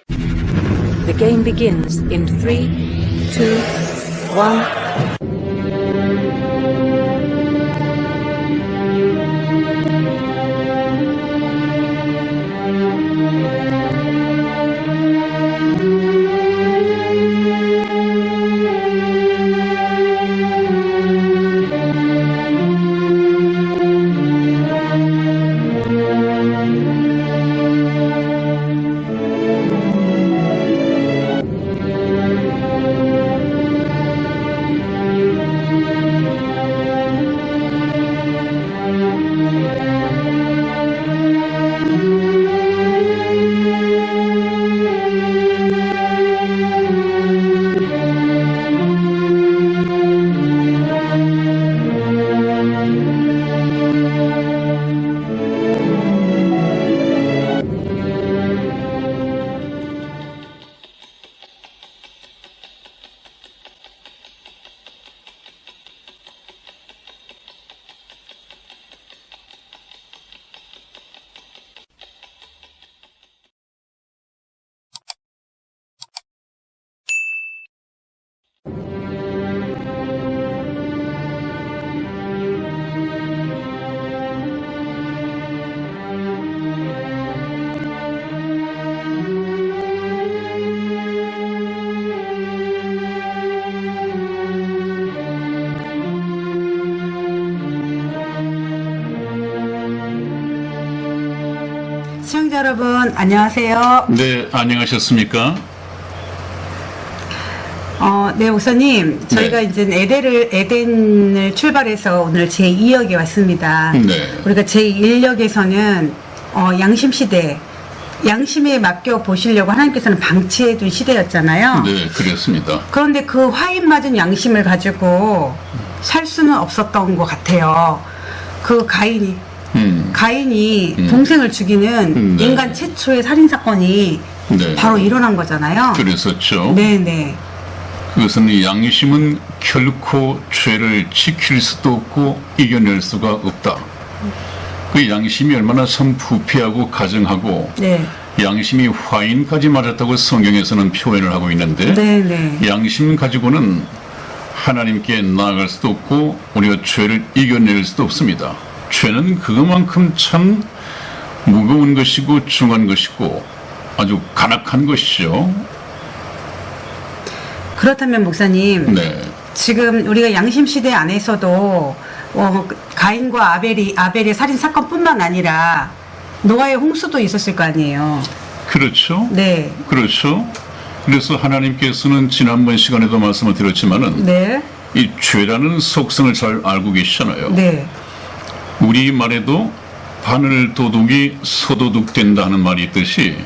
The game begins in 3, 2, 1. 시청자 여러분 안녕하세요. 네, 안녕하셨습니까? 네, 목사님, 저희가 네. 이제 에덴을 출발해서 오늘 제2역에 왔습니다. 네. 우리가 제1역에서는 양심 시대, 양심에 맡겨 보시려고 하나님께서는 방치해 둔 시대였잖아요. 네, 그랬습니다. 그런데 그 화인 맞은 양심을 가지고 살 수는 없었던 것 같아요. 그 가인이 동생을 죽이는 네. 인간 최초의 살인 사건이 네. 바로 일어난 거잖아요. 그랬었죠. 네네. 그것은 양심은 결코 죄를 지킬 수도 없고 이겨낼 수가 없다. 그 양심이 얼마나 참 부패하고 가증하고 네. 양심이 화인까지 맞았다고 성경에서는 표현을 하고 있는데 네네. 양심 가지고는 하나님께 나아갈 수도 없고 우리가 죄를 이겨낼 수도 없습니다. 죄는 그것만큼 참 무거운 것이고 중한 것이고 아주 간악한 것이죠. 그렇다면 목사님, 네, 지금 우리가 양심 시대 안에서도 가인과 아벨의 살인 사건뿐만 아니라 노아의 홍수도 있었을 거 아니에요. 그렇죠. 네. 그렇죠. 그래서 하나님께서는 지난번 시간에도 말씀을 드렸지만은 네. 이 죄라는 속성을 잘 알고 계시잖아요. 네. 우리 말에도 바늘 도둑이 소도둑된다 하는 말이 있듯이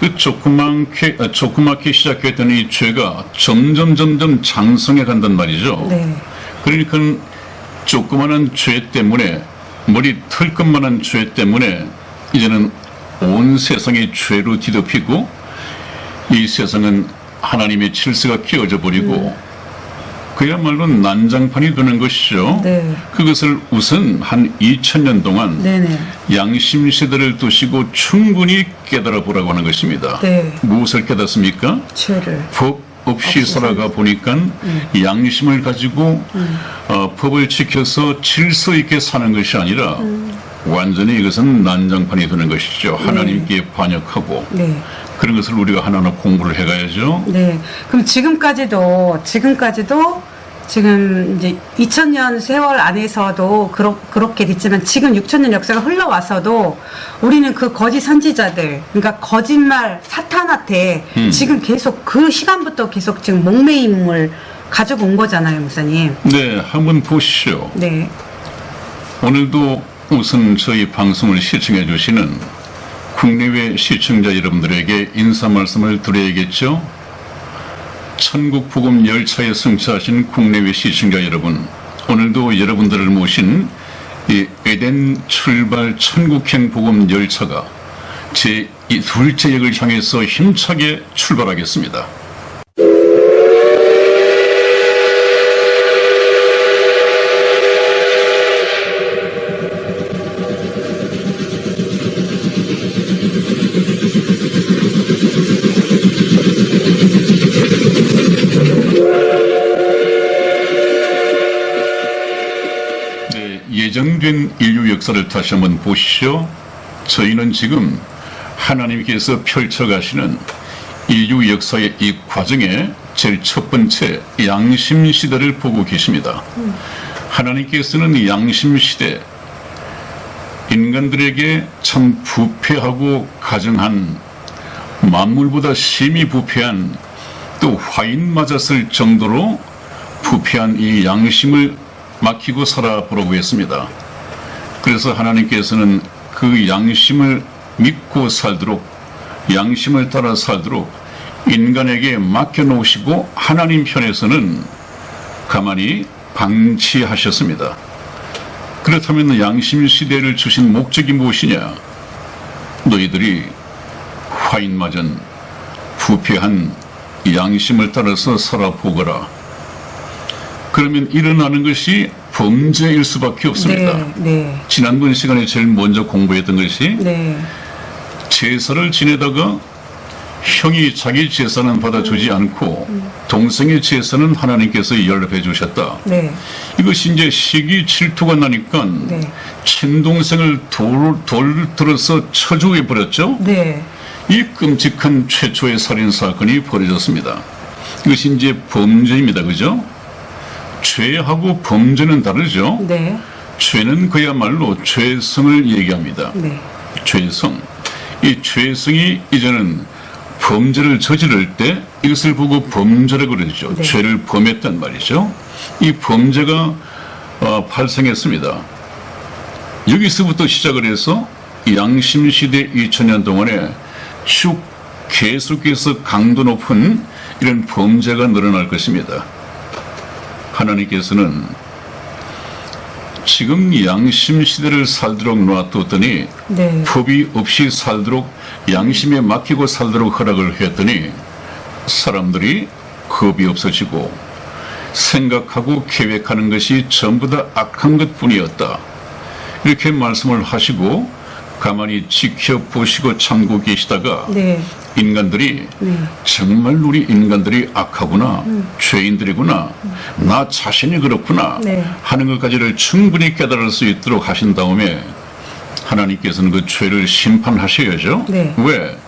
그 조그맣게 시작했던 이 죄가 점점 장성해 간단 말이죠. 네. 그러니까 조그마한 죄 때문에 머리 털끝만한 죄 때문에 이제는 온 세상이 죄로 뒤덮이고 이 세상은 하나님의 질서가 깨어져 버리고 그야말로 난장판이 되는 것이죠. 네. 그것을 우선 한 2000년 동안 네네. 양심 시대를 두시고 충분히 깨달아 보라고 하는 것입니다. 네. 무엇을 깨닫습니까? 죄를. 법 없이 살아가 보니까 양심을 가지고 법을 지켜서 질서 있게 사는 것이 아니라 완전히 이것은 난장판이 되는 것이죠. 하나님께 반역하고 네. 그런 것을 우리가 하나하나 공부를 해가야죠. 네. 그럼 지금까지도 지금 이제 2000년 세월 안에서도 그렇게 됐지만 지금 6000년 역사가 흘러와서도 우리는 그 거짓 선지자들, 그러니까 거짓말 사탄한테 지금 계속 그 시간부터 계속 지금 목매임을 가지고 온 거잖아요, 목사님. 네, 한번 보시죠. 네. 오늘도 우선 저희 방송을 시청해 주시는 국내외 시청자 여러분들에게 인사 말씀을 드려야겠죠. 천국 복음 열차에 승차하신 국내외 시청자 여러분, 오늘도 여러분들을 모신 이 에덴 출발 천국행 복음 열차가 제 둘째 역을 향해서 힘차게 출발하겠습니다. 오래된 인류 역사를 다시 한번 보시죠. 저희는 지금 하나님께서 펼쳐가시는 인류 역사의 이 과정에 제일 첫 번째 양심 시대를 보고 계십니다. 하나님께서는 양심 시대, 인간들에게 참 부패하고 가증한, 만물보다 심히 부패한, 또 화인 맞았을 정도로 부패한 이 양심을 막히고 살아보라고 했습니다. 그래서 하나님께서는 그 양심을 믿고 살도록, 양심을 따라 살도록 인간에게 맡겨놓으시고 하나님 편에서는 가만히 방치하셨습니다. 그렇다면 양심 시대를 주신 목적이 무엇이냐? 너희들이 화인 맞은 부패한 양심을 따라서 살아보거라. 그러면 일어나는 것이 범죄일 수밖에 없습니다. 네. 지난번 시간에 제일 먼저 공부했던 것이 네. 제사를 지내다가 형이 자기 제사는 받아주지 않고 동생의 제사는 하나님께서 연락해 주셨다. 네. 이것이 이제 시기 질투가 나니까 네. 친동생을 돌 들어서 처주해 버렸죠. 네. 이 끔찍한 최초의 살인 사건이 벌어졌습니다. 이것이 이제 범죄입니다. 그죠? 죄하고 범죄는 다르죠. 네. 죄는 그야말로 죄성을 얘기합니다. 네. 죄성. 이 죄성이 이제는 범죄를 저지를 때 이것을 보고 범죄라고 그러죠. 네. 죄를 범했단 말이죠. 이 범죄가 발생했습니다. 여기서부터 시작을 해서 양심시대 2000년 동안에 쭉 계속해서 강도 높은 이런 범죄가 늘어날 것입니다. 하나님께서는 지금 양심시대를 살도록 놔뒀더니 네. 법이 없이 살도록 양심에 맡기고 살도록 허락을 했더니 사람들이 겁이 없어지고 생각하고 계획하는 것이 전부 다 악한 것뿐이었다. 이렇게 말씀을 하시고 가만히 지켜보시고 참고 계시다가 네. 인간들이 네. 정말 우리 인간들이 악하구나, 죄인들이구나, 나 자신이 그렇구나 네. 하는 것까지를 충분히 깨달을 수 있도록 하신 다음에 하나님께서는 그 죄를 심판하셔야죠. 네. 왜?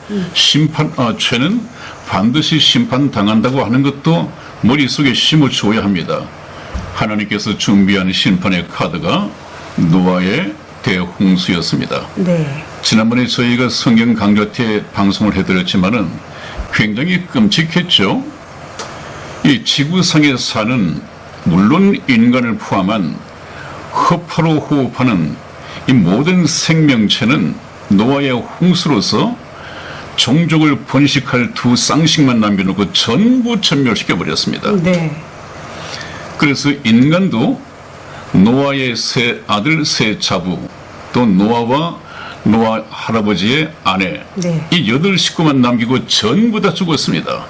죄는 반드시 심판당한다고 하는 것도 머릿속에 심어줘야 합니다. 하나님께서 준비한 심판의 카드가 노아의 대홍수였습니다. 네. 지난번에 저희가 성경 강좌 때 방송을 해드렸지만은 굉장히 끔찍했죠. 이 지구상에 사는 물론 인간을 포함한 허파로 호흡하는 이 모든 생명체는 노아의 홍수로서 종족을 번식할 두 쌍씩만 남겨놓고 전부 전멸시켜버렸습니다. 네. 그래서 인간도 노아의 세 아들, 세 자부, 또 노아와 노아 할아버지의 아내, 네. 이 8식구만 남기고 전부 다 죽었습니다.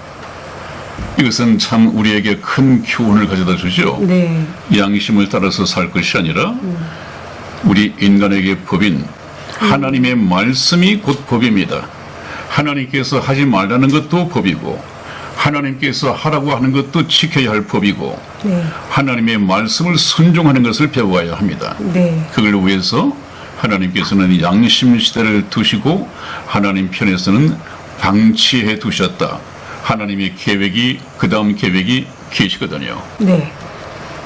이것은 참 우리에게 큰 교훈을 가져다 주죠. 네. 양심을 따라서 살 것이 아니라 우리 인간에게 법인 하나님의 말씀이 곧 법입니다. 하나님께서 하지 말라는 것도 법이고 하나님께서 하라고 하는 것도 지켜야 할 법이고 네. 하나님의 말씀을 순종하는 것을 배워야 합니다. 네. 그걸 위해서 하나님께서는 양심 시대를 두시고 하나님 편에서는 방치해 두셨다. 하나님의 계획이 그 다음 계획이 계시거든요. 네.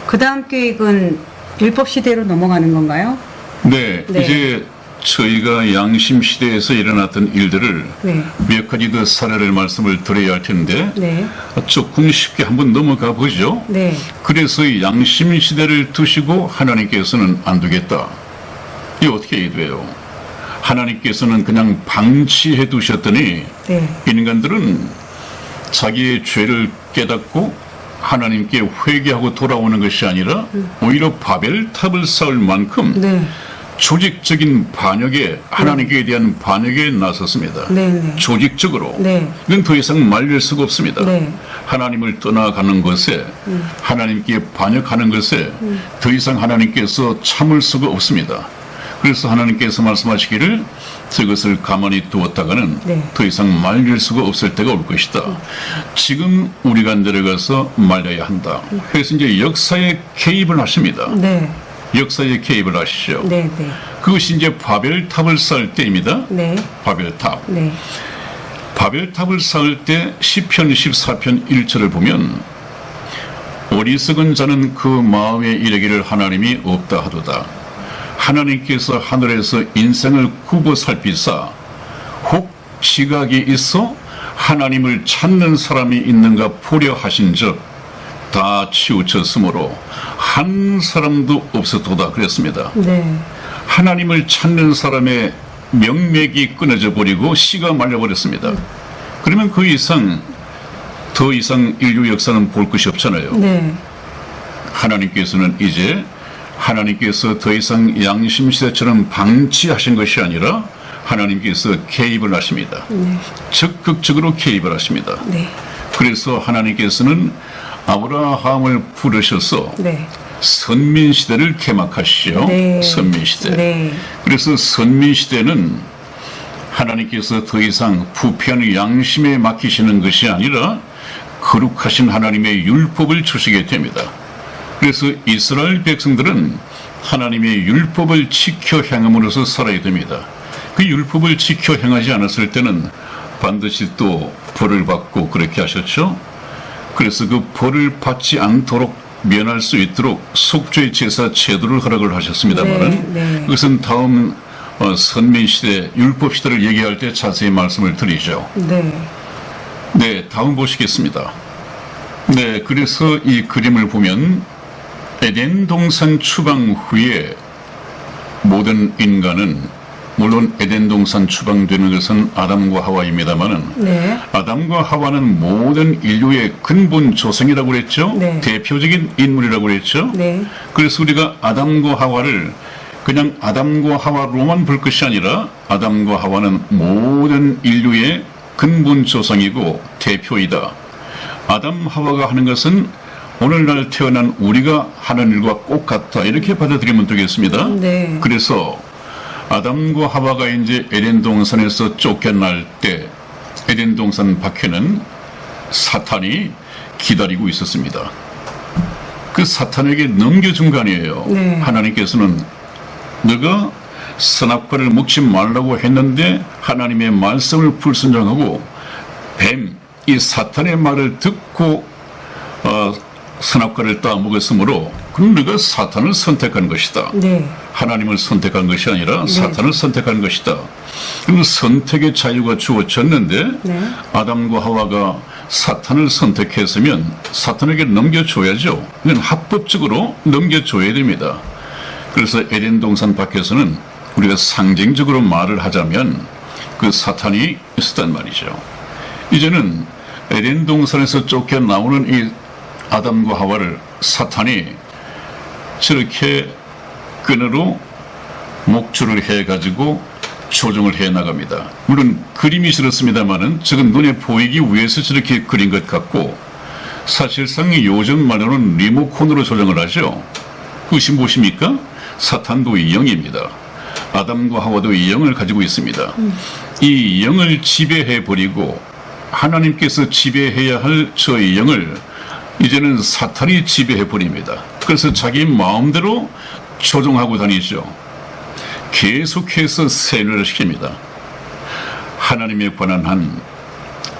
그 다음 계획은 율법 시대로 넘어가는 건가요? 네, 네. 이제 저희가 양심 시대에서 일어났던 일들을 네. 몇 가지 더 사례를 말씀을 드려야 할 텐데 네. 조금 쉽게 한번 넘어가 보죠. 네. 그래서 이 양심 시대를 두시고 하나님께서는 안 두겠다. 이게 어떻게 돼요? 하나님께서는 그냥 방치해 두셨더니 네. 인간들은 자기의 죄를 깨닫고 하나님께 회개하고 돌아오는 것이 아니라 오히려 바벨탑을 쌓을 만큼 네. 조직적인 반역에 하나님께 대한 반역에 나섰습니다. 네. 네. 조직적으로. 네. 이건 더 이상 말릴 수가 없습니다. 네. 하나님을 떠나가는 것에 하나님께 반역하는 것에 더 이상 하나님께서 참을 수가 없습니다. 그래서 하나님께서 말씀하시기를 저것을 가만히 두었다가는 네. 더 이상 말릴 수가 없을 때가 올 것이다. 지금 우리가 내려가서 말려야 한다. 그래서 이제 역사에 개입을 하십니다. 네. 역사에 개입을 하시죠. 네, 네. 그것이 이제 바벨탑을 쌓을 때입니다. 네. 바벨탑. 네. 바벨탑을 쌓을 때 시편 14편 1절을 보면 어리석은 자는 그 마음에 이르기를 하나님이 없다 하도다. 하나님께서 하늘에서 인생을 굽어 살피사 혹 지각이 있어 하나님을 찾는 사람이 있는가 보려 하신즉 다 치우쳤으므로 한 사람도 없었도다 그랬습니다. 네. 하나님을 찾는 사람의 명맥이 끊어져 버리고 씨가 말려버렸습니다. 그러면 더 이상 인류 역사는 볼 것이 없잖아요. 네. 하나님께서는 이제 하나님께서 더 이상 양심시대처럼 방치하신 것이 아니라 하나님께서 개입을 하십니다. 네. 적극적으로 개입을 하십니다. 네. 그래서 하나님께서는 아브라함을 부르셔서 네. 선민시대를 개막하시죠. 네. 선민시대. 네. 그래서 선민시대는 하나님께서 더 이상 부패한 양심에 맡기시는 것이 아니라 거룩하신 하나님의 율법을 주시게 됩니다. 그래서 이스라엘 백성들은 하나님의 율법을 지켜 행함으로써 살아야 됩니다. 그 율법을 지켜 행하지 않았을 때는 반드시 또 벌을 받고 그렇게 하셨죠. 그래서 그 벌을 받지 않도록 면할 수 있도록 속죄 제사 제도를 허락을 하셨습니다만은 네, 네. 그것은 다음 선민시대 율법시대를 얘기할 때 자세히 말씀을 드리죠. 네. 네, 다음 보시겠습니다. 네, 그래서 이 그림을 보면 에덴 동산 추방 후에 모든 인간은 물론 에덴 동산 추방되는 것은 아담과 하와입니다만은 네. 아담과 하와는 모든 인류의 근본 조상이라고 그랬죠. 네. 대표적인 인물이라고 그랬죠. 네. 그래서 우리가 아담과 하와를 그냥 아담과 하와로만 볼 것이 아니라 아담과 하와는 모든 인류의 근본 조상이고 대표이다. 아담 하와가 하는 것은 오늘날 태어난 우리가 하는 일과 똑같다. 이렇게 받아들이면 되겠습니다. 네. 그래서 아담과 하와가 이제 에덴 동산에서 쫓겨날 때 에덴 동산 밖에는 사탄이 기다리고 있었습니다. 그 사탄에게 넘겨준 거 아니에요. 네. 하나님께서는 너가 선악과를 먹지 말라고 했는데 하나님의 말씀을 불순종하고 이 사탄의 말을 듣고 선악과를 따먹었으므로 그럼 너가 사탄을 선택한 것이다. 네. 하나님을 선택한 것이 아니라 사탄을 선택한 것이다. 그럼 선택의 자유가 주어졌는데 네. 아담과 하와가 사탄을 선택했으면 사탄에게 넘겨줘야죠. 이건 합법적으로 넘겨줘야 됩니다. 그래서 에덴 동산 밖에서는 우리가 상징적으로 말을 하자면 그 사탄이 있었단 말이죠. 이제는 에덴 동산에서 쫓겨나오는 이 아담과 하와를 사탄이 저렇게 끈으로 목줄을 해가지고 조종을 해 나갑니다. 물론 그림이 싫었습니다만은 지금 눈에 보이기 위해서 저렇게 그린 것 같고 사실상 요즘 말로는 리모컨으로 조정을 하죠. 그것이 무엇입니까? 사탄도 이 영입니다. 아담과 하와도 이 영을 가지고 있습니다. 이 영을 지배해버리고 하나님께서 지배해야 할 저의 영을 이제는 사탄이 지배해버립니다. 그래서 자기 마음대로 조종하고 다니죠. 계속해서 세뇌를 시킵니다. 하나님에 관한 한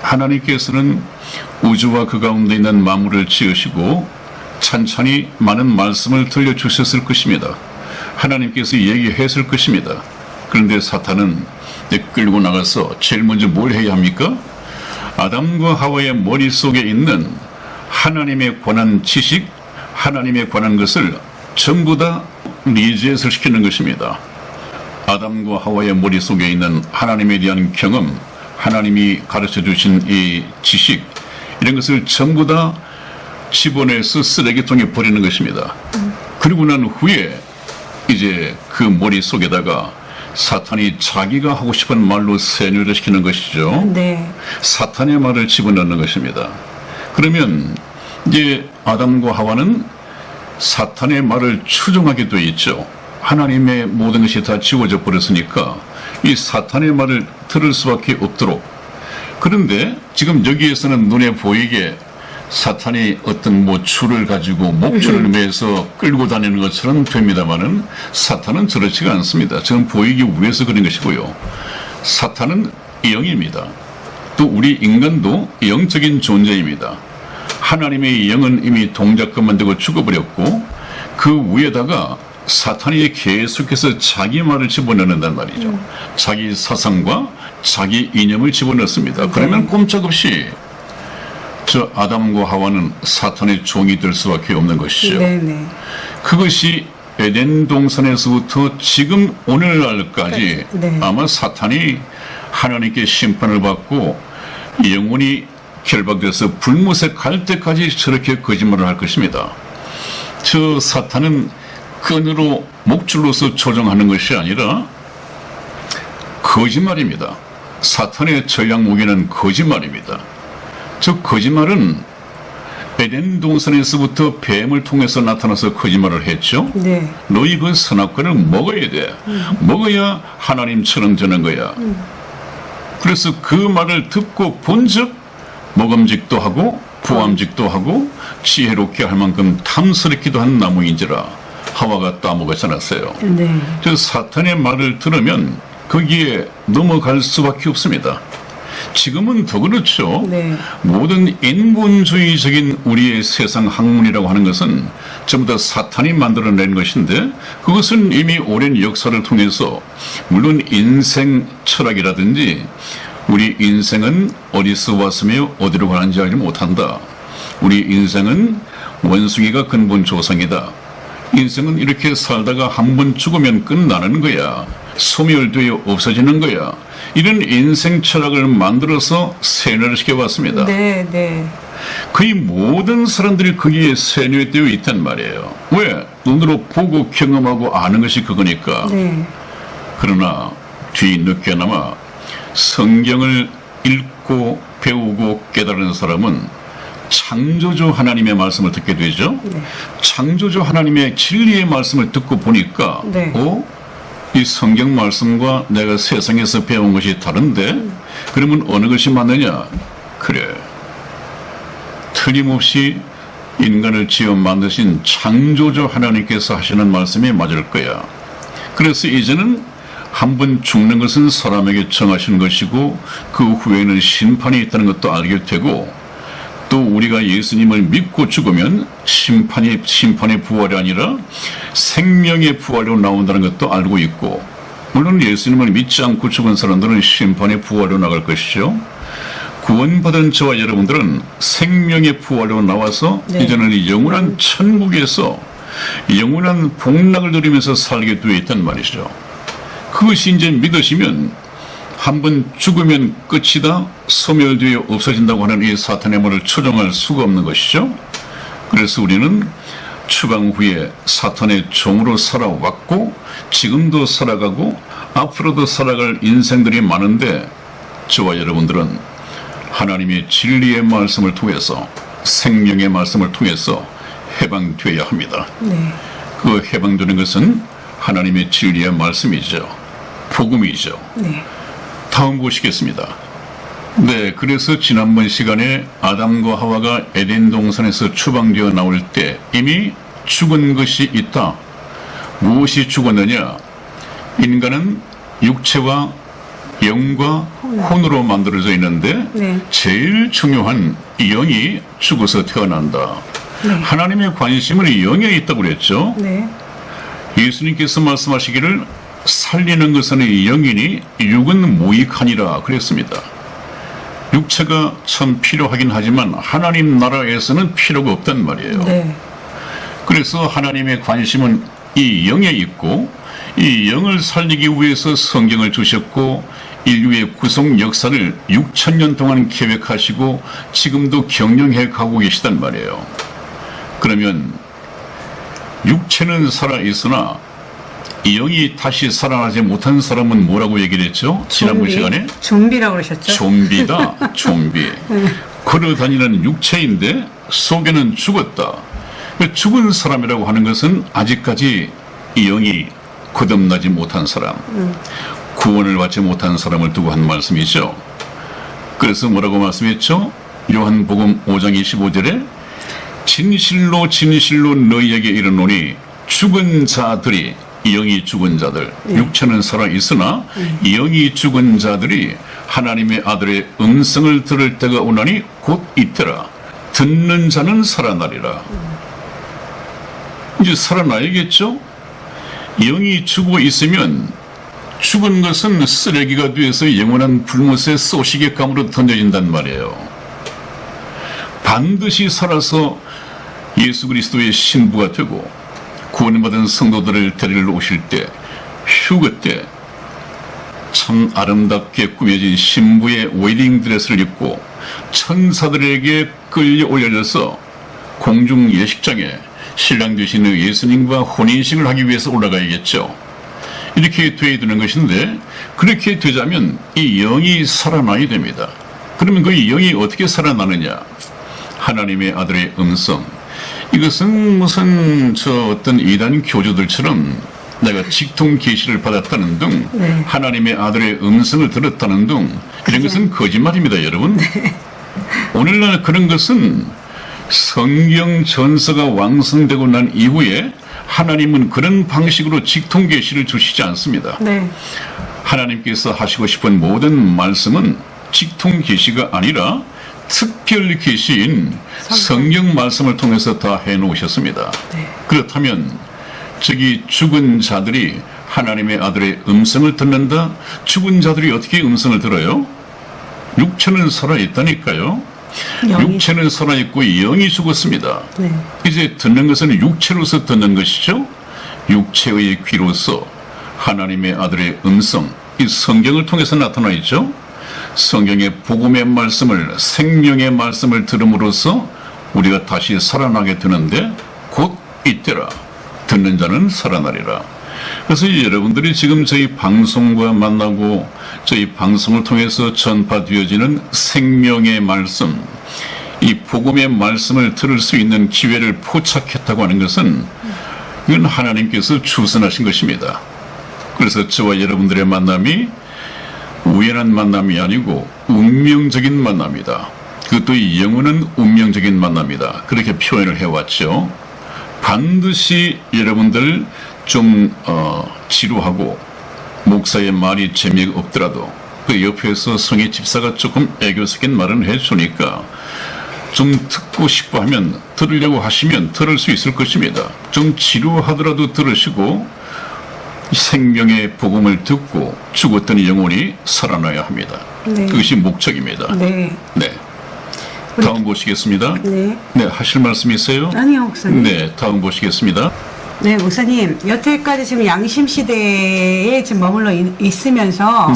하나님께서는 우주와 그 가운데 있는 만물을 지으시고 찬찬히 많은 말씀을 들려주셨을 것입니다. 하나님께서 얘기했을 것입니다. 그런데 사탄은 끌고 나가서 제일 먼저 뭘 해야 합니까? 아담과 하와의 머릿속에 있는 하나님에 관한 지식, 하나님에 관한 것을 전부 다 리셋을 시키는 것입니다. 아담과 하와의 머릿속에 있는 하나님에 대한 경험, 하나님이 가르쳐 주신 이 지식, 이런 것을 전부 다 집어내서 쓰레기통에 버리는 것입니다. 그리고 난 후에 이제 그 머릿속에다가 사탄이 자기가 하고 싶은 말로 세뇌를 시키는 것이죠. 네. 사탄의 말을 집어넣는 것입니다. 그러면 이제 아담과 하와는 사탄의 말을 추종하게 돼 있죠. 하나님의 모든 것이 다 지워져 버렸으니까 이 사탄의 말을 들을 수밖에 없도록. 그런데 지금 여기에서는 눈에 보이게 사탄이 어떤 뭐 줄을 가지고 목줄을 매서 끌고 다니는 것처럼 됩니다만은 사탄은 저렇지가 않습니다. 저는 보이기 위해서 그런 것이고요. 사탄은 영입니다. 또 우리 인간도 영적인 존재입니다. 하나님의 영은 이미 동작 그만두고 죽어버렸고 그 위에다가 사탄이 계속해서 자기 말을 집어넣는단 말이죠. 자기 사상과 자기 이념을 집어넣습니다. 그러면 꼼짝없이 저 아담과 하와는 사탄의 종이 될 수밖에 없는 것이죠. 네네. 그것이 에덴 동산에서부터 지금 오늘날까지 네. 아마 사탄이 하나님께 심판을 받고 영원히 결박돼서 불못에 갈 때까지 저렇게 거짓말을 할 것입니다. 저 사탄은 끈으로 목줄로서 조정하는 것이 아니라 거짓말입니다. 사탄의 전략 무기는 거짓말입니다. 저 거짓말은 에덴 동산에서부터 뱀을 통해서 나타나서 거짓말을 했죠. 네. 너희 그 선악과를 먹어야 돼. 먹어야 하나님처럼 되는 거야. 그래서 그 말을 듣고 본즉 먹음직도 하고 부함직도 하고 지혜롭게 할 만큼 탐스럽기도 한 나무인지라 하와가 따먹지 않았어요. 네. 저 사탄의 말을 들으면 거기에 넘어갈 수밖에 없습니다. 지금은 더 그렇죠. 네. 모든 인본주의적인 우리의 세상 학문이라고 하는 것은 전부 다 사탄이 만들어낸 것인데 그것은 이미 오랜 역사를 통해서 물론 인생 철학이라든지 우리 인생은 어디서 왔으며 어디로 가는지 알지 못한다. 우리 인생은 원숭이가 근본 조상이다. 인생은 이렇게 살다가 한 번 죽으면 끝나는 거야. 소멸되어 없어지는 거야. 이런 인생 철학을 만들어서 세뇌를 시켜봤습니다. 네, 네. 거의 모든 사람들이 거기에 세뇌되어 있단 말이에요. 왜? 눈으로 보고 경험하고 아는 것이 그거니까. 네. 그러나 뒤늦게나마 성경을 읽고 배우고 깨달은 사람은 창조주 하나님의 말씀을 듣게 되죠. 네. 창조주 하나님의 진리의 말씀을 듣고 보니까 네. 이 성경 말씀과 내가 세상에서 배운 것이 다른데 그러면 어느 것이 맞느냐? 그래. 틀림없이 인간을 지어 만드신 창조주 하나님께서 하시는 말씀이 맞을 거야. 그래서 이제는 한 번 죽는 것은 사람에게 정하신 것이고 그 후에는 심판이 있다는 것도 알게 되고 또 우리가 예수님을 믿고 죽으면 심판의 부활이 아니라 생명의 부활로 나온다는 것도 알고 있고 물론 예수님을 믿지 않고 죽은 사람들은 심판의 부활로 나갈 것이죠. 구원받은 저와 여러분들은 생명의 부활로 나와서 네. 이제는 영원한 천국에서 영원한 복락을 누리면서 살게 되어 있단 말이죠. 그것이 이제 믿으시면 한번 죽으면 끝이다, 소멸되어 없어진다고 하는 이 사탄의 말을 추정할 수가 없는 것이죠. 그래서 우리는 추방 후에 사탄의 종으로 살아왔고 지금도 살아가고 앞으로도 살아갈 인생들이 많은데 저와 여러분들은 하나님의 진리의 말씀을 통해서 생명의 말씀을 통해서 해방되어야 합니다. 네. 그 해방되는 것은 하나님의 진리의 말씀이죠. 복음이죠. 네. 다음 보시겠습니다. 네, 그래서 지난번 시간에 아담과 하와가 에덴 동산에서 추방되어 나올 때 이미 죽은 것이 있다. 무엇이 죽었느냐? 인간은 육체와 영과 혼으로 만들어져 있는데 네. 제일 중요한 영이 죽어서 태어난다. 네. 하나님의 관심은 영에 있다고 그랬죠. 네. 예수님께서 말씀하시기를 살리는 것은 영이니 육은 무익하니라 그랬습니다. 육체가 참 필요하긴 하지만 하나님 나라에서는 필요가 없단 말이에요. 네. 그래서 하나님의 관심은 이 영에 있고 이 영을 살리기 위해서 성경을 주셨고 인류의 구속 역사를 6,000년 동안 계획하시고 지금도 경영해 가고 계시단 말이에요. 그러면 육체는 살아있으나 영이 다시 살아나지 못한 사람은 뭐라고 얘기를 했죠? 지난번 시간에? 좀비라고 그러셨죠? 좀비다. 좀비. 걸어다니는 육체인데 속에는 죽었다. 죽은 사람이라고 하는 것은 아직까지 영이 거듭나지 못한 사람, 구원을 받지 못한 사람을 두고 한 말씀이죠. 그래서 뭐라고 말씀했죠? 요한복음 5장 25절에 진실로 진실로 너희에게 이르노니 죽은 자들이, 영이 죽은 자들, 육체는 살아 있으나 영이 죽은 자들이 하나님의 아들의 음성을 들을 때가 오나니 곧 이때라. 듣는 자는 살아나리라. 이제 살아나야겠죠? 영이 죽어 있으면 죽은 것은 쓰레기가 되어서 영원한 불못에 쏘시개 감으로 던져진단 말이에요. 반드시 살아서 예수 그리스도의 신부가 되고 구원받은 성도들을 데리러 오실 때, 휴거 때 참 아름답게 꾸며진 신부의 웨딩드레스를 입고 천사들에게 끌려 올려져서 공중 예식장에 신랑 되시는 예수님과 혼인식을 하기 위해서 올라가야겠죠. 이렇게 돼야 되는 것인데, 그렇게 되자면 이 영이 살아나야 됩니다. 그러면 그 영이 어떻게 살아나느냐? 하나님의 아들의 음성. 이것은 무슨 어떤 이단 교주들처럼 내가 직통 계시를 받았다는 등, 하나님의 아들의 음성을 들었다는 등, 이런 것은 거짓말입니다, 여러분. 오늘날 그런 것은 성경 전서가 완성되고 난 이후에 하나님은 그런 방식으로 직통 계시를 주시지 않습니다. 하나님께서 하시고 싶은 모든 말씀은 직통 계시가 아니라 특별 계시인 성경 말씀을 통해서 다 해놓으셨습니다. 그렇다면 저기 죽은 자들이 하나님의 아들의 음성을 듣는다? 죽은 자들이 어떻게 음성을 들어요? 육체는 살아있다니까요. 육체는 살아있고 영이 죽었습니다. 이제 듣는 것은 육체로서 듣는 것이죠. 육체의 귀로서 하나님의 아들의 음성, 이 성경을 통해서 나타나 있죠. 성경의 복음의 말씀을, 생명의 말씀을 들음으로써 우리가 다시 살아나게 되는데 곧 이때라. 듣는 자는 살아나리라. 그래서 여러분들이 지금 저희 방송과 만나고 저희 방송을 통해서 전파되어지는 생명의 말씀, 이 복음의 말씀을 들을 수 있는 기회를 포착했다고 하는 것은 이건 하나님께서 주선하신 것입니다. 그래서 저와 여러분들의 만남이 우연한 만남이 아니고 운명적인 만남이다. 그것도 영혼은 운명적인 만남이다. 그렇게 표현을 해왔죠. 반드시 여러분들 좀 지루하고 목사의 말이 재미가 없더라도 그 옆에서 성의 집사가 조금 애교 섞인 말은 해주니까 좀 듣고 싶어 하면, 들으려고 하시면 들을 수 있을 것입니다. 좀 지루하더라도 들으시고 생명의 복음을 듣고 죽었던 영혼이 살아나야 합니다. 그것이 목적입니다. 네. 다음 보시겠습니다. 네, 하실 말씀 있어요? 아니요, 목사님. 네, 다음 보시겠습니다. 네, 목사님. 여태까지 지금 양심 시대에 지금 머물러 있으면서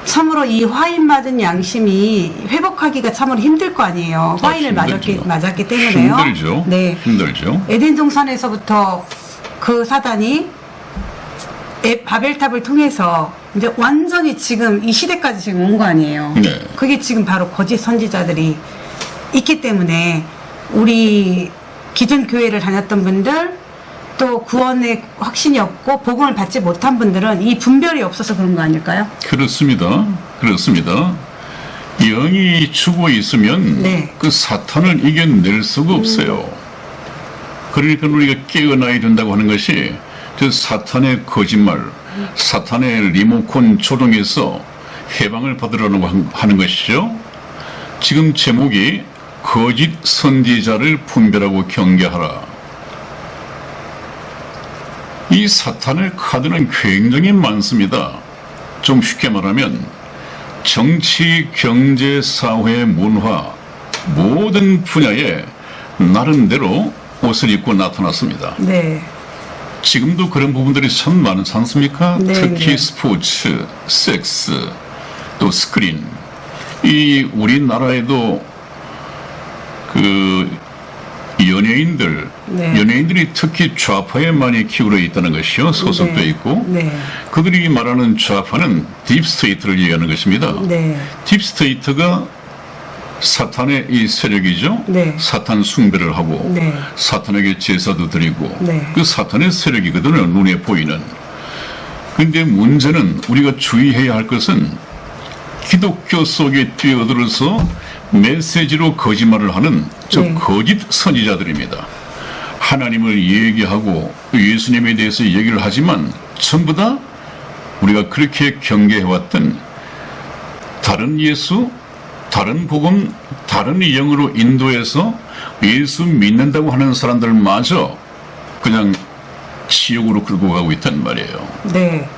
참으로 이 화인 맞은 양심이 회복하기가 참으로 힘들 거 아니에요. 화인을 맞았기 때문에요. 힘들죠. 네, 힘들죠. 에덴 동산에서부터 그 사단이 바벨탑을 통해서 이제 완전히 지금 이 시대까지 지금 온 거 아니에요. 그게 지금 바로 거짓 선지자들이 있기 때문에 우리 기존 교회를 다녔던 분들, 또 구원의 확신이 없고 복음을 받지 못한 분들은 이 분별이 없어서 그런 거 아닐까요? 그렇습니다. 그렇습니다. 영이 죽어 있으면 그 사탄을 이겨낼 수가 없어요. 그러니까 우리가 깨어나야 된다고 하는 것이 저 사탄의 거짓말, 사탄의 리모컨 조종에서 해방을 받으려고 하는 것이죠. 지금 제목이 거짓 선지자를 분별하고 경계하라. 이 사탄의 카드는 굉장히 많습니다. 좀 쉽게 말하면 정치, 경제, 사회, 문화 모든 분야에 나름대로 옷을 입고 나타났습니다. 지금도 그런 부분들이 참 많지 않습니까? 특히 스포츠, 섹스, 또 스크린. 이 우리나라에도 그 연예인들이 특히 좌파에 많이 기울어 있다는 것이요. 소속돼 있고. 그들이 말하는 좌파는 딥스테이트를 얘기하는 것입니다. 딥스테이트가 사탄의 이 세력이죠. 사탄 숭배를 하고 사탄에게 제사도 드리고 그 사탄의 세력이거든요. 눈에 보이는. 그런데 문제는 우리가 주의해야 할 것은 기독교 속에 뛰어들어서 메시지로 거짓말을 하는 저 네. 거짓 선지자들입니다. 하나님을 얘기하고 예수님에 대해서 얘기를 하지만 전부 다 우리가 그렇게 경계해왔던 다른 예수, 다른 복음, 다른 영으로 인도해서 예수 믿는다고 하는 사람들마저 그냥 지옥으로 끌고 가고 있단 말이에요. 네.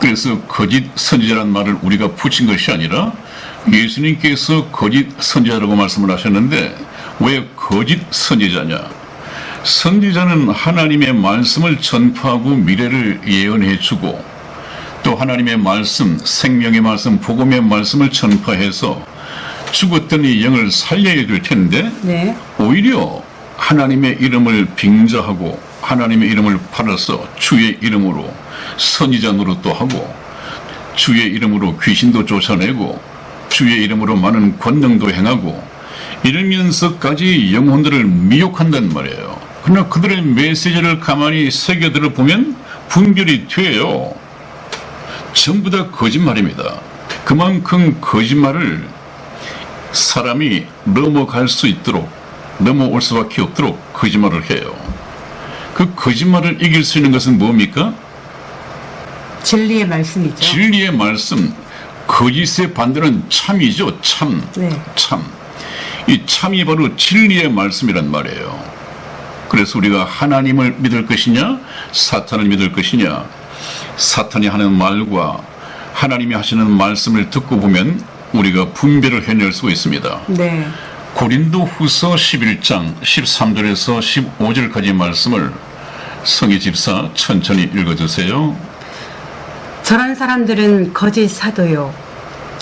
그래서 거짓 선지자란 말을 우리가 붙인 것이 아니라 예수님께서 거짓 선지자라고 말씀을 하셨는데 왜 거짓 선지자냐? 선지자는 하나님의 말씀을 전파하고 미래를 예언해주고 또 하나님의 말씀, 생명의 말씀, 복음의 말씀을 전파해서 죽었던 이 영을 살려야 될 텐데 네. 오히려 하나님의 이름을 빙자하고 하나님의 이름을 팔아서 주의 이름으로 선지자 노릇도 하고 주의 이름으로 귀신도 쫓아내고 주의 이름으로 많은 권능도 행하고 이러면서까지 영혼들을 미혹한단 말이에요. 그러나 그들의 메시지를 가만히 새겨들어 보면 분별이 돼요. 전부 다 거짓말입니다. 그만큼 거짓말을 사람이 넘어갈 수 있도록 넘어올 수밖에 없도록 거짓말을 해요. 그 거짓말을 이길 수 있는 것은 뭡니까? 진리의 말씀이죠. 진리의 말씀. 거짓의 반대는 참이죠. 참. 네. 참. 이 참이 바로 진리의 말씀이란 말이에요. 그래서 우리가 하나님을 믿을 것이냐 사탄을 믿을 것이냐, 사탄이 하는 말과 하나님이 하시는 말씀을 듣고 보면 우리가 분별을 해낼 수 있습니다. 네. 고린도 후서 11장 13절에서 15절까지 말씀을 성희 집사 천천히 읽어주세요. 저런 사람들은 거짓 사도요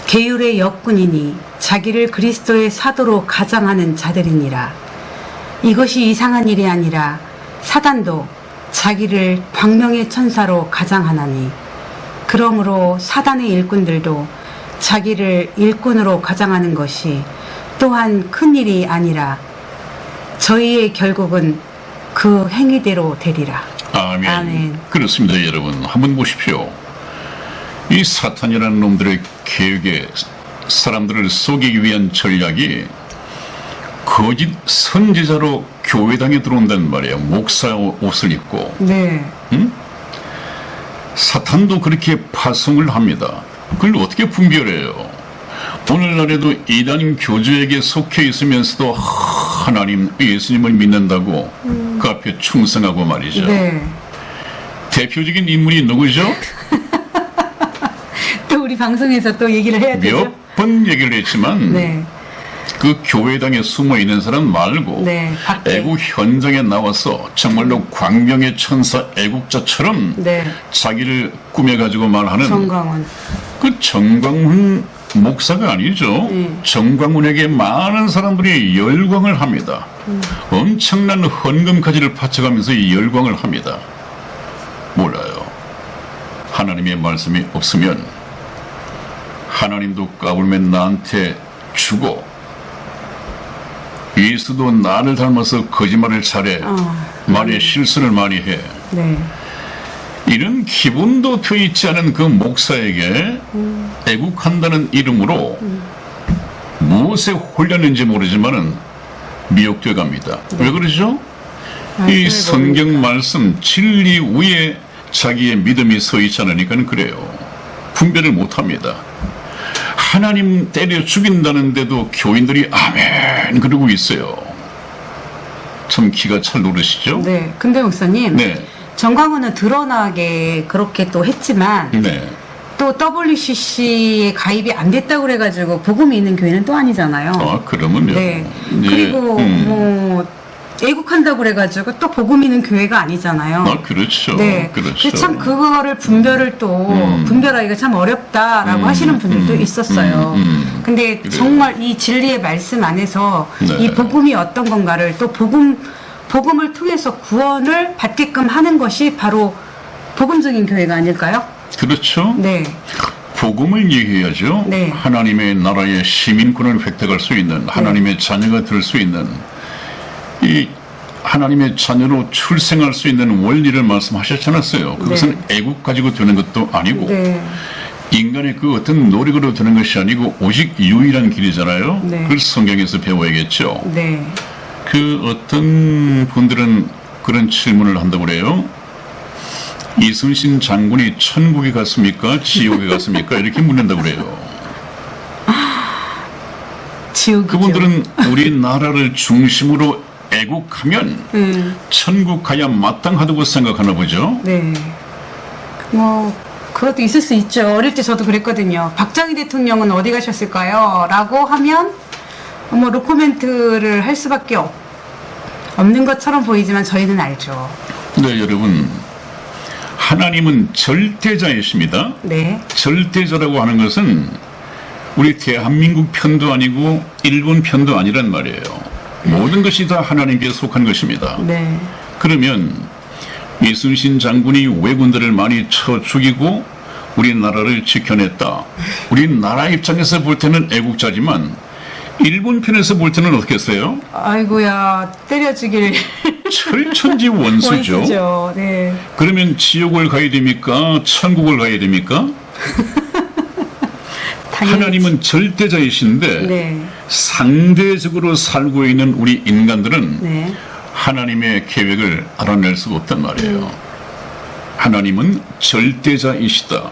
계율의 역군이니 자기를 그리스도의 사도로 가장하는 자들이니라. 이것이 이상한 일이 아니라 사단도 자기를 광명의 천사로 가장하나니 그러므로 사단의 일꾼들도 자기를 일꾼으로 가장하는 것이 또한 큰일이 아니라 저희의 결국은 그 행위대로 되리라. 아멘. 아멘. 그렇습니다, 여러분. 한번 보십시오. 이 사탄이라는 놈들의 계획에 사람들을 속이기 위한 전략이 거짓 선지자로 교회당에 들어온단 말이에요. 목사 옷을 입고. 네. 사탄도 그렇게 파송을 합니다. 그걸 어떻게 분별해요? 오늘날에도 이단 교주에게 속해 있으면서도 하나님, 예수님을 믿는다고 그 앞에 충성하고 말이죠. 네. 대표적인 인물이 누구죠? 또 우리 방송에서 또 얘기를 해야 되죠. 몇 번 얘기를 했지만 네. 그 교회당에 숨어 있는 사람 말고 네, 밖에. 애국 현장에 나와서 정말로 광명의 천사 애국자처럼 네. 자기를 꾸며가지고 말하는 정광훈. 그 정광훈 목사가 아니죠. 정광훈에게 많은 사람들이 열광을 합니다. 엄청난 헌금가지를 바쳐가면서 이 열광을 합니다. 몰라요. 하나님의 말씀이 없으면 하나님도 까불면 나한테 주고 예수도 나를 닮아서 거짓말을 잘해. 말에 실수를 많이 해. 네. 이런 기본도 돼 있지 않은 그 목사에게 애국한다는 이름으로 무엇에 홀렸는지 모르지만은 미혹돼 갑니다. 왜 그러죠? 이 성경 말씀 진리 위에 자기의 믿음이 서 있지 않으니까 그래요. 분별을 못합니다. 하나님 때려 죽인다는데도 교인들이 아멘 그러고 있어요. 참 기가 찰 노릇이죠. 네. 근데 목사님. 네. 정광훈은 드러나게 그렇게 또 했지만 네. 또 WCC에 가입이 안 됐다고 그래가지고 복음이 있는 교회는 또 아니잖아요. 아, 그러면요. 네. 예. 그리고 뭐 애국한다고 그래가지고 또 복음 있는 교회가 아니잖아요. 아, 그렇죠. 네. 그렇죠. 참 그거를 분별을 또 분별하기가 참 어렵다라고 하시는 분들도 있었어요. 근데 그래요. 정말 이 진리의 말씀 안에서 네. 이 복음이 어떤 건가를 또 복음을 통해서 구원을 받게끔 하는 것이 바로 복음적인 교회가 아닐까요? 그렇죠. 네. 복음을 얘기해야죠. 네. 하나님의 나라의 시민권을 획득할 수 있는 하나님의 자녀가 될 수 있는 이 하나님의 자녀로 출생할 수 있는 원리를 말씀하셨지 않았어요. 그것은 애국 가지고 되는 것도 아니고 네. 인간의 그 어떤 노력으로 되는 것이 아니고 오직 유일한 길이잖아요. 네. 그걸 성경에서 배워야겠죠. 네. 그 어떤 분들은 그런 질문을 한다고 그래요. 이순신 장군이 천국에 갔습니까? 지옥에 갔습니까? 이렇게 묻는다고 그래요. 지옥이죠. 그분들은 우리나라를 중심으로 애국하면 천국 가야 마땅하다고 생각하나 보죠. 네. 뭐 그것도 있을 수 있죠. 어릴 때 저도 그랬거든요. 박정희 대통령은 어디 가셨을까요? 라고 하면 뭐 노코멘트를 할 수밖에 없는 것처럼 보이지만 저희는 알죠. 네, 여러분. 하나님은 절대자이십니다. 네. 절대자라고 하는 것은 우리 대한민국 편도 아니고 일본 편도 아니란 말이에요. 모든 것이 다 하나님께 속한 것입니다. 네. 그러면 이순신 장군이 왜군들을 많이 쳐 죽이고 우리나라를 지켜냈다. 우리나라 입장에서 볼 때는 애국자지만 일본 편에서 볼 때는 어떻겠어요? 아이고야 때려주길. 철천지 원수죠. 원수죠. 네. 그러면 지옥을 가야 됩니까? 천국을 가야 됩니까? 당연히. 하나님은 절대자이신데 네. 상대적으로 살고 있는 우리 인간들은 네. 하나님의 계획을 알아낼 수가 없단 말이에요. 하나님은 절대자이시다.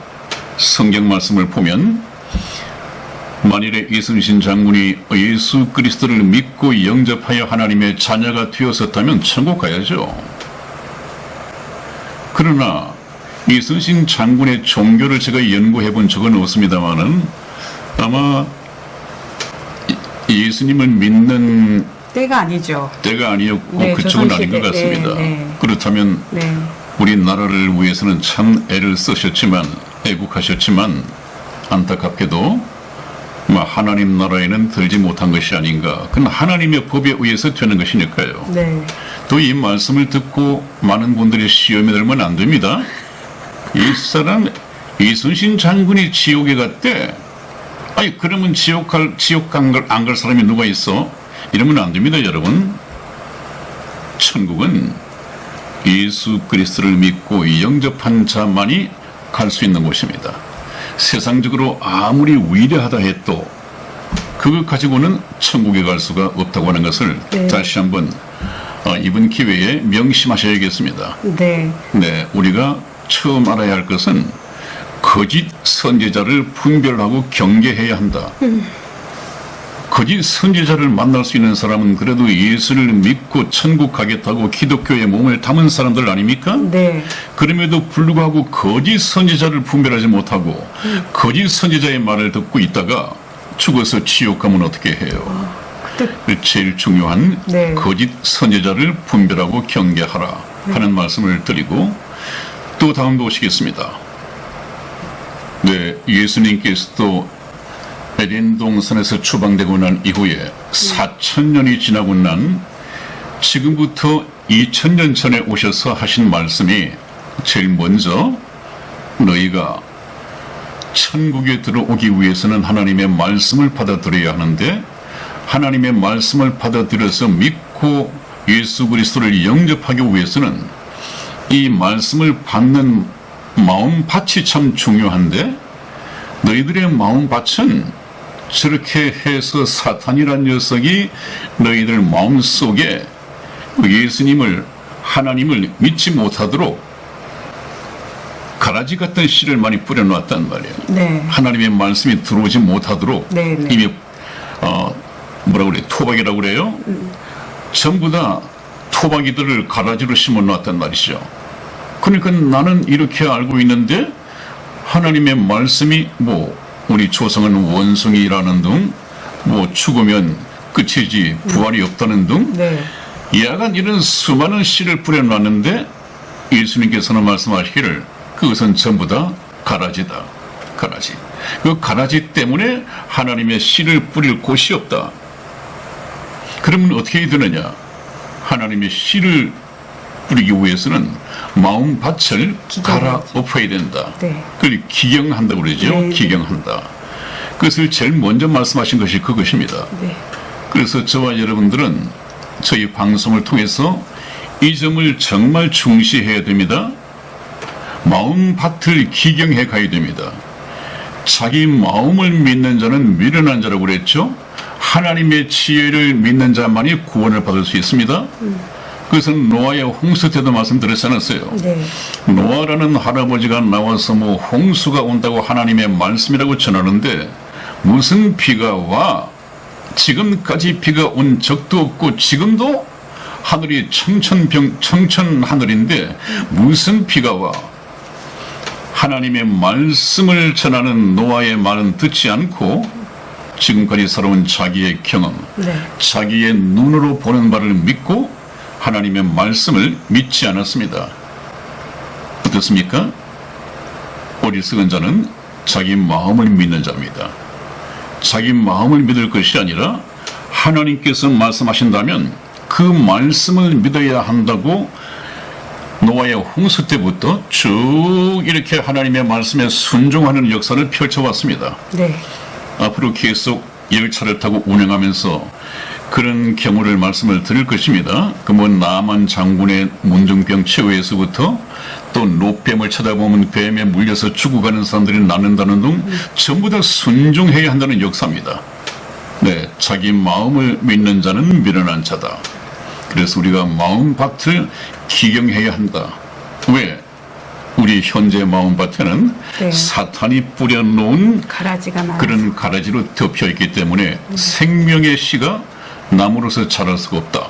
성경 말씀을 보면 만일에 이순신 장군이 예수 그리스도를 믿고 영접하여 하나님의 자녀가 되었었다면 천국 가야죠. 그러나 이순신 장군의 종교를 제가 연구해 본 적은 없습니다만은 아마 예수님을 믿는 때가 아니죠. 때가 아니었고 네, 그쪽은 아닌 것 조선시대. 같습니다. 네, 네. 그렇다면 네. 우리나라를 위해서는 참 애를 쓰셨지만 애국하셨지만 안타깝게도 하나님 나라에는 들지 못한 것이 아닌가. 그건 하나님의 법에 의해서 되는 것이니까요. 네. 또 이 말씀을 듣고 많은 분들이 시험에 들면 안 됩니다. 이 사람 이순신 장군이 지옥에 갔대. 아니 그러면 지옥 안 갈 사람이 누가 있어? 이러면 안 됩니다, 여러분. 천국은 예수 그리스도를 믿고 영접한 자만이 갈 수 있는 곳입니다. 세상적으로 아무리 위대하다 해도 그것 가지고는 천국에 갈 수가 없다고 하는 것을 네. 다시 한번 이번 기회에 명심하셔야겠습니다. 네. 네, 우리가 처음 알아야 할 것은 거짓 선지자를 분별하고 경계해야 한다. 거짓 선지자를 만날 수 있는 사람은 그래도 예수를 믿고 천국 가겠다고 기독교에 몸을 담은 사람들 아닙니까? 네. 그럼에도 불구하고 거짓 선지자를 분별하지 못하고 거짓 선지자의 말을 듣고 있다가 죽어서 지옥 가면 어떻게 해요? 제일 중요한 네. 거짓 선지자를 분별하고 경계하라 하는 말씀을 드리고 또 다음도 오시겠습니다. 네, 예수님께서도 에덴 동산에서 추방되고 난 이후에 4,000년이 지나고 난 지금부터 2,000년 전에 오셔서 하신 말씀이 제일 먼저 너희가 천국에 들어오기 위해서는 하나님의 말씀을 받아들여야 하는데 하나님의 말씀을 받아들여서 믿고 예수 그리스도를 영접하기 위해서는 이 말씀을 받는 마음밭이 참 중요한데 너희들의 마음밭은 저렇게 해서 사탄이란 녀석이 너희들 마음속에 예수님을 하나님을 믿지 못하도록 가라지 같은 씨를 많이 뿌려놨단 말이에요. 네. 하나님의 말씀이 들어오지 못하도록 네, 네. 이미 뭐라고 그래 토박이라고 그래요. 전부 다 토박이들을 가라지로 심어놨단 말이죠. 그러니까 나는 이렇게 알고 있는데 하나님의 말씀이 우리 조상은 원숭이라는 등 죽으면 끝이지 부활이 없다는 등 네. 야간 이런 수많은 씨를 뿌려놨는데 예수님께서는 말씀하시기를 그것은 전부 다 가라지다. 가라지. 그 가라지 때문에 하나님의 씨를 뿌릴 곳이 없다. 그러면 어떻게 해야 되느냐? 하나님의 씨를 뿌리기 위해서는 마음밭을 갈아엎어야 된다. 네. 그걸 기경한다고 그러죠. 네. 기경한다. 그것을 제일 먼저 말씀하신 것이 그것입니다. 네. 그래서 저와 여러분들은 저희 방송을 통해서 이 점을 정말 중시해야 됩니다. 마음밭을 기경해 가야 됩니다. 자기 마음을 믿는 자는 미련한 자라고 그랬죠. 하나님의 지혜를 믿는 자만이 구원을 받을 수 있습니다. 그것은 노아의 홍수 때도 말씀드렸지 않았어요. 네. 노아라는 할아버지가 나와서 뭐 홍수가 온다고 하나님의 말씀이라고 전하는데 무슨 비가 와? 지금까지 비가 온 적도 없고 지금도 하늘이 청천 하늘인데 무슨 비가 와? 하나님의 말씀을 전하는 노아의 말은 듣지 않고 지금까지 살아온 자기의 경험, 네. 자기의 눈으로 보는 바를 믿고 하나님의 말씀을 믿지 않았습니다. 어떻습니까? 어리석은 자는 자기 마음을 믿는 자입니다. 자기 마음을 믿을 것이 아니라 하나님께서 말씀하신다면 그 말씀을 믿어야 한다고 노아의 홍수 때부터 쭉 이렇게 하나님의 말씀에 순종하는 역사를 펼쳐왔습니다. 네. 앞으로 계속 열차를 타고 운행하면서 그런 경우를 말씀을 드릴 것입니다. 그 뭐 나만 장군의 문둥병 치유에서부터 또 노뱀을 쳐다보면 뱀에 물려서 죽어가는 사람들이 낳는다는 등 전부 다 순종해야 한다는 역사입니다. 네, 자기 마음을 믿는 자는 미련한 자다. 그래서 우리가 마음밭을 기경해야 한다. 왜? 우리 현재 마음밭에는 네. 사탄이 뿌려놓은 가라지가 많아서. 그런 가라지로 덮여있기 때문에 생명의 씨가 나무로서 자랄 수가 없다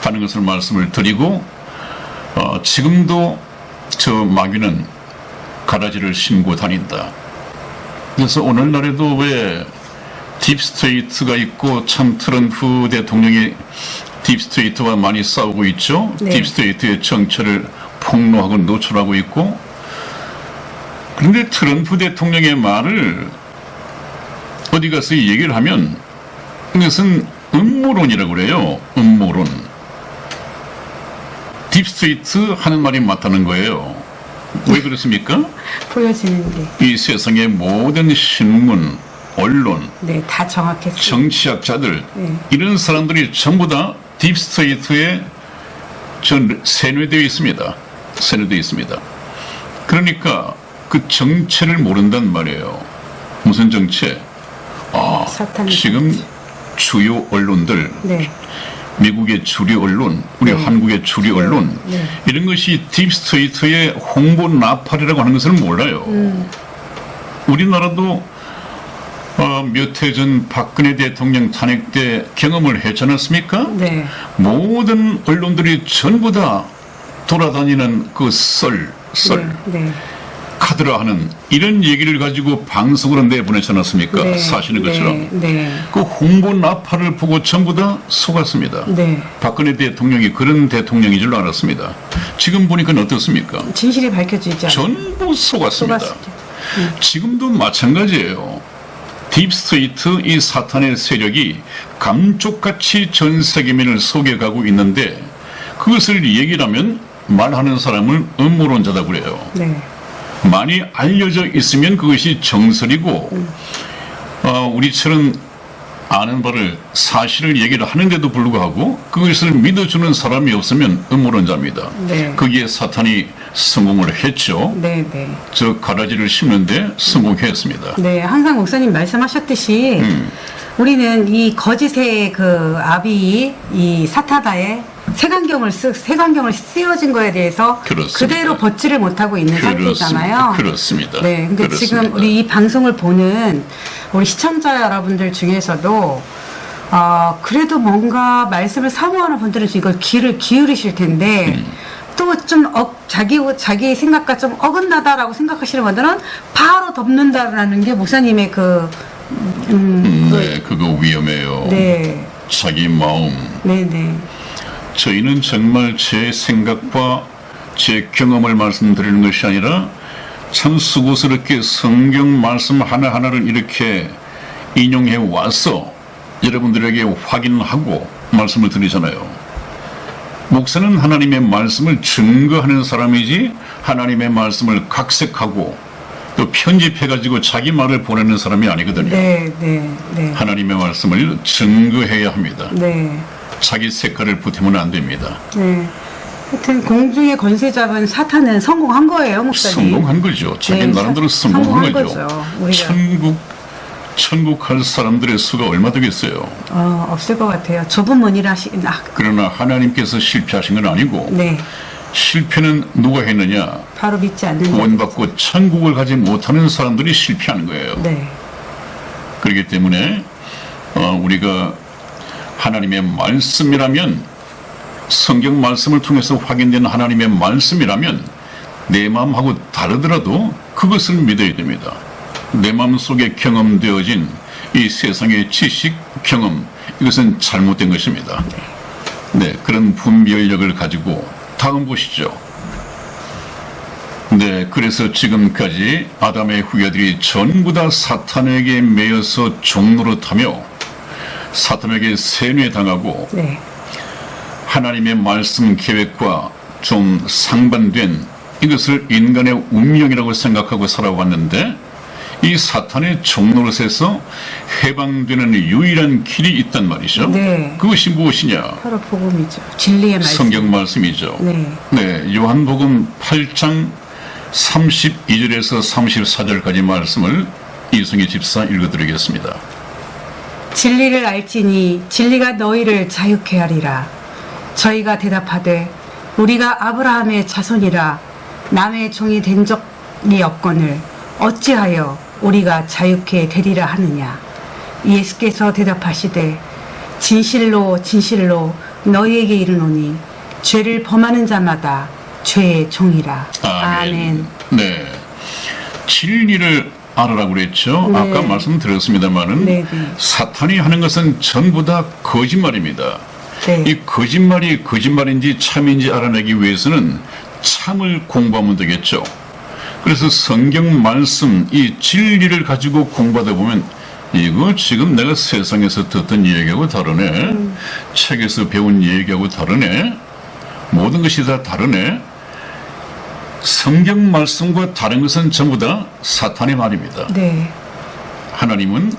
하는 것을 말씀을 드리고 지금도 저 마귀는 가라지를 심고 다닌다. 그래서 오늘날에도 왜 딥스테이트가 있고 참 트럼프 대통령이 딥스테이트와 많이 싸우고 있죠. 네. 딥스테이트의 정체를 폭로하고 노출하고 있고 그런데 트럼프 대통령의 말을 어디 가서 얘기를 하면 이것은 음모론이라고 그래요. 음모론. 딥스테이트 하는 말이 맞다는 거예요. 왜 그렇습니까? 보여지는 게. 이 세상의 모든 신문, 언론, 네, 다 정확했어요. 정치학자들 네. 이런 사람들이 전부 다 딥스테이트에 세뇌되어 있습니다. 세뇌되어 있습니다. 그러니까 그 정체를 모른단 말이에요. 무슨 정체? 사탄의 지금 정체. 주요 언론들, 네. 미국의 주류 언론, 우리 네. 한국의 주류 언론 네. 이런 것이 딥스테이트의 홍보 나팔이라고 하는 것을 몰라요. 우리나라도 몇 해 전 박근혜 대통령 탄핵 때 경험을 했지 않았습니까? 네. 모든 언론들이 전부 다 돌아다니는 그 썰, 네. 카드라 하는 이런 얘기를 가지고 방송으로 내보내지 않았습니까? 네. 사실인 것처럼. 네. 그 홍보 나팔을 보고 전부 다 속았습니다. 네. 박근혜 대통령이 그런 대통령인 줄 알았습니다. 지금 보니까 어떻습니까? 진실이 밝혀지지 않아요. 전부 속았습니다. 속았습니다. 지금도 마찬가지예요. 딥스테이트 이 사탄의 세력이 감쪽같이 전 세계민을 속여가고 있는데 그것을 얘기를 하면 말하는 사람을 음모론자다 그래요. 네. 많이 알려져 있으면 그것이 정설이고 우리처럼 아는 바를 사실을 얘기를 하는데도 불구하고 그것을 믿어주는 사람이 없으면 음모론자입니다. 네. 거기에 사탄이 성공을 했죠. 네. 저 가라지를 심는데 성공했습니다. 네, 항상 목사님 말씀하셨듯이 우리는 이 거짓의 그 아비 이 사타다의 색안경을 씌워진 거에 대해서 그렇습니다. 그대로 벗지를 못하고 있는 상태잖아요. 그렇습니다. 네, 근데 그렇습니다. 지금 우리 이 방송을 보는 우리 시청자 여러분들 중에서도 그래도 뭔가 말씀을 사모하는 분들은 이걸 귀를 기울이실 텐데 또 좀 자기 생각과 좀 어긋나다라고 생각하시는 분들은 바로 덮는다라는 게 목사님의 네, 그거 위험해요. 네. 자기 마음. 네네. 저희는 정말 제 생각과 제 경험을 말씀드리는 것이 아니라 참 수고스럽게 성경 말씀 하나하나를 이렇게 인용해 와서 여러분들에게 확인하고 말씀을 드리잖아요. 목사는 하나님의 말씀을 증거하는 사람이지 하나님의 말씀을 각색하고 또 편집해가지고 자기 말을 보내는 사람이 아니거든요. 네. 하나님의 말씀을 증거해야 합니다. 네. 자기 색깔을 보태면 안 됩니다. 네. 하여튼 공중의 권세 잡은 사탄은 성공한 거예요, 목사님. 성공한 거죠. 자기 네, 나름대로 성공한 거죠. 우리가. 천국 갈 사람들의 수가 얼마 되겠어요. 없을 것 같아요. 좁은 문이라 그러나 하나님께서 실패하신 건 아니고 네, 실패는 누가 했느냐? 바로 믿지 않는 구원받고 천국을 가지 못하는 사람들이 실패하는 거예요. 네, 그렇기 때문에 우리가 하나님의 말씀이라면, 성경 말씀을 통해서 확인된 하나님의 말씀이라면 내 마음하고 다르더라도 그것을 믿어야 됩니다. 내 마음 속에 경험되어진 이 세상의 지식, 경험, 이것은 잘못된 것입니다. 네, 그런 분별력을 가지고 다음 보시죠. 네, 그래서 지금까지 아담의 후예들이 전부 다 사탄에게 매여서 종노릇하며 사탄에게 세뇌당하고 네, 하나님의 말씀 계획과 좀 상반된 이것을 인간의 운명이라고 생각하고 살아왔는데, 이 사탄의 종노릇에서 해방되는 유일한 길이 있단 말이죠. 네. 그것이 무엇이냐? 바로 복음이죠. 진리의 말씀. 성경 말씀이죠. 네. 네, 요한복음 8장 32절에서 34절까지 말씀을 이승희 집사 읽어드리겠습니다. 진리를 알지니 진리가 너희를 자유케 하리라. 저희가 대답하되 우리가 아브라함의 자손이라 남의 종이 된 적이 없거늘 어찌하여 우리가 자유케 되리라 하느냐. 예수께서 대답하시되 진실로 진실로 너희에게 이르노니 죄를 범하는 자마다 죄의 종이라. 아멘. 네, 진리를 알아라고 그랬죠. 네. 아까 말씀드렸습니다마는 네, 네. 사탄이 하는 것은 전부 다 거짓말입니다. 네. 이 거짓말이 거짓말인지 참인지 알아내기 위해서는 참을 공부하면 되겠죠. 그래서 성경 말씀, 이 진리를 가지고 공부하다 보면 이거 지금 내가 세상에서 듣던 얘기하고 다르네. 책에서 배운 얘기하고 다르네. 모든 것이 다 다르네. 성경 말씀과 다른 것은 전부 다 사탄의 말입니다. 네. 하나님은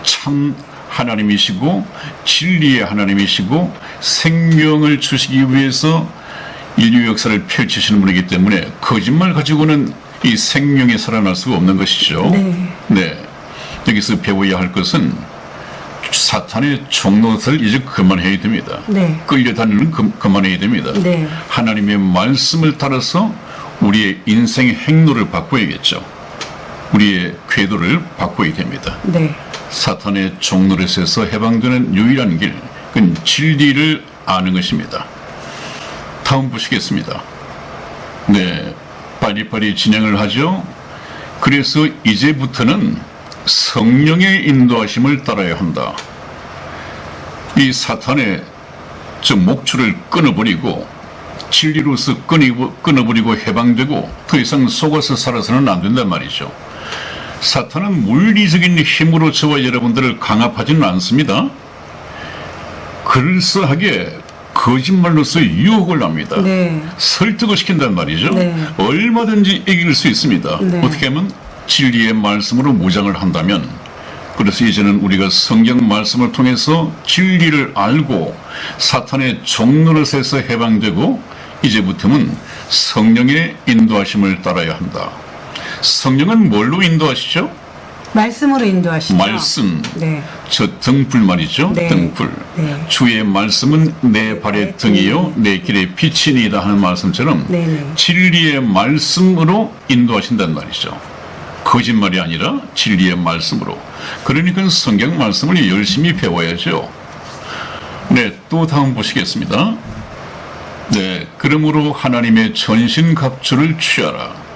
참 하나님이시고 진리의 하나님이시고 생명을 주시기 위해서 인류 역사를 펼치시는 분이기 때문에 거짓말 가지고는 이 생명이 살아날 수가 없는 것이죠. 네. 네. 여기서 배워야 할 것은 사탄의 종노릇을 이제 그만해야 됩니다. 네. 끌려다니는 그만해야 됩니다. 네. 하나님의 말씀을 따라서 우리의 인생 행로를 바꿔야겠죠. 우리의 궤도를 바꿔야 됩니다. 네. 사탄의 종노릇에서 해방되는 유일한 길, 그건 진리를 아는 것입니다. 다음 보시겠습니다. 네, 빨리빨리 진행을 하죠. 그래서 이제부터는 성령의 인도하심을 따라야 한다. 이 사탄의 저 목줄을 끊어버리고 진리로서 끊어버리고 해방되고 더 이상 속아서 살아서는 안 된단 말이죠. 사탄은 물리적인 힘으로 저와 여러분들을 강압하지는 않습니다. 그럴싸하게 거짓말로서 유혹을 합니다. 네. 설득을 시킨단 말이죠. 네. 얼마든지 이길 수 있습니다. 네. 어떻게 하면 진리의 말씀으로 무장을 한다면, 그래서 이제는 우리가 성경 말씀을 통해서 진리를 알고 사탄의 종노릇에서 해방되고 이제부터는 성령의 인도하심을 따라야 한다. 성령은 뭘로 인도하시죠? 말씀으로 인도하시죠. 말씀. 네. 저 등불 말이죠. 네. 등불. 네. 주의 말씀은 내 발의 등이요 내 길의 빛이니이다 하는 말씀처럼 네, 네. 진리의 말씀으로 인도하신단 말이죠. 거짓말이 아니라 진리의 말씀으로. 그러니까 성경 말씀을 열심히 배워야죠. 네, 또 다음 보시겠습니다. 네, 그러므로 하나님의 전신갑주를 취하라.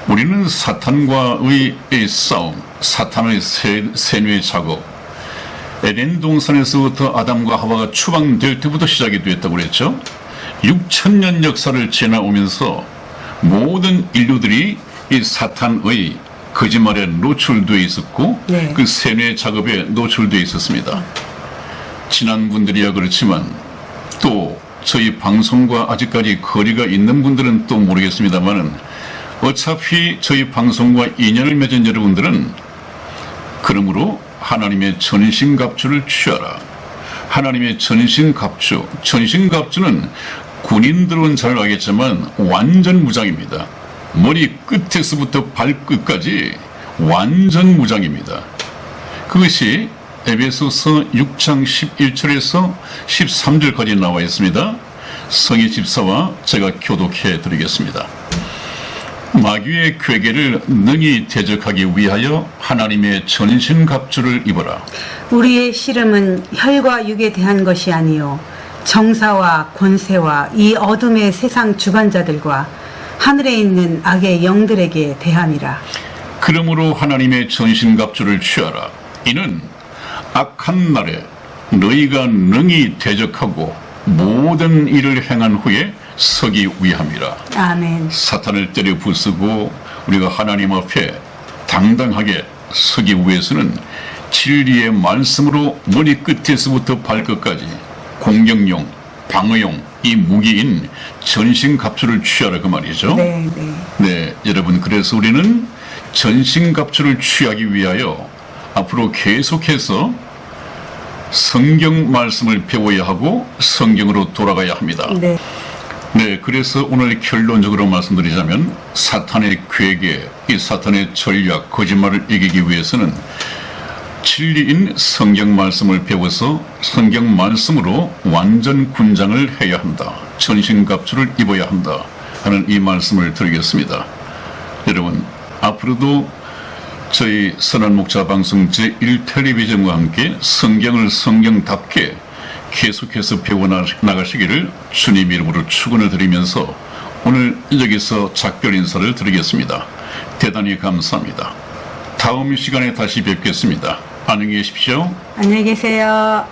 우리는 사탄과의 싸움, 사탄의 세뇌 작업, 에덴 동산에서부터 아담과 하와가 추방될 때부터 시작이 됐다고 그랬죠. 6,000년 역사를 지나오면서 모든 인류들이 이 사탄의 거짓말에 노출되어 있었고 네. 그 세뇌 작업에 노출되어 있었습니다. 지난 분들이야 그렇지만 또 저희 방송과 아직까지 거리가 있는 분들은 또 모르겠습니다만은 어차피 저희 방송과 인연을 맺은 여러분들은 그러므로 하나님의 전신갑주를 취하라. 하나님의 전신갑주. 전신갑주는 군인들은 잘 알겠지만 완전 무장입니다. 머리 끝에서부터 발끝까지 완전 무장입니다. 그것이 에베소서 6장 11절에서 13절까지 나와 있습니다. 성의 집사와 제가 교독해 드리겠습니다. 마귀의 궤계를 능히 대적하기 위하여 하나님의 전신갑주를 입어라. 우리의 씨름은 혈과 육에 대한 것이 아니요 정사와 권세와 이 어둠의 세상 주관자들과 하늘에 있는 악의 영들에게 대함이라. 그러므로 하나님의 전신갑주를 취하라. 이는 악한 날에 너희가 능히 대적하고 모든 일을 행한 후에 서기 위함이라. 아멘. 사탄을 때려 부수고 우리가 하나님 앞에 당당하게 서기 위해서는 진리의 말씀으로 머리 끝에서부터 발끝까지 공격용, 방어용 이 무기인 전신갑주를 취하라 그 말이죠. 네, 네. 네, 여러분, 그래서 우리는 전신갑주를 취하기 위하여 앞으로 계속해서 성경 말씀을 배워야 하고 성경으로 돌아가야 합니다. 네. 네, 그래서 오늘 결론적으로 말씀드리자면 사탄의 궤계, 이 사탄의 전략, 거짓말을 이기기 위해서는 진리인 성경 말씀을 배워서 성경 말씀으로 완전 군장을 해야 한다. 전신갑주를 입어야 한다. 하는 이 말씀을 드리겠습니다. 여러분, 앞으로도 저희 선한 목자 방송 제1텔레비전과 함께 성경을 성경답게 계속해서 배워나가시기를 주님 이름으로 축원을 드리면서 오늘 여기서 작별 인사를 드리겠습니다. 대단히 감사합니다. 다음 시간에 다시 뵙겠습니다. 안녕히 계십시오. 안녕히 계세요.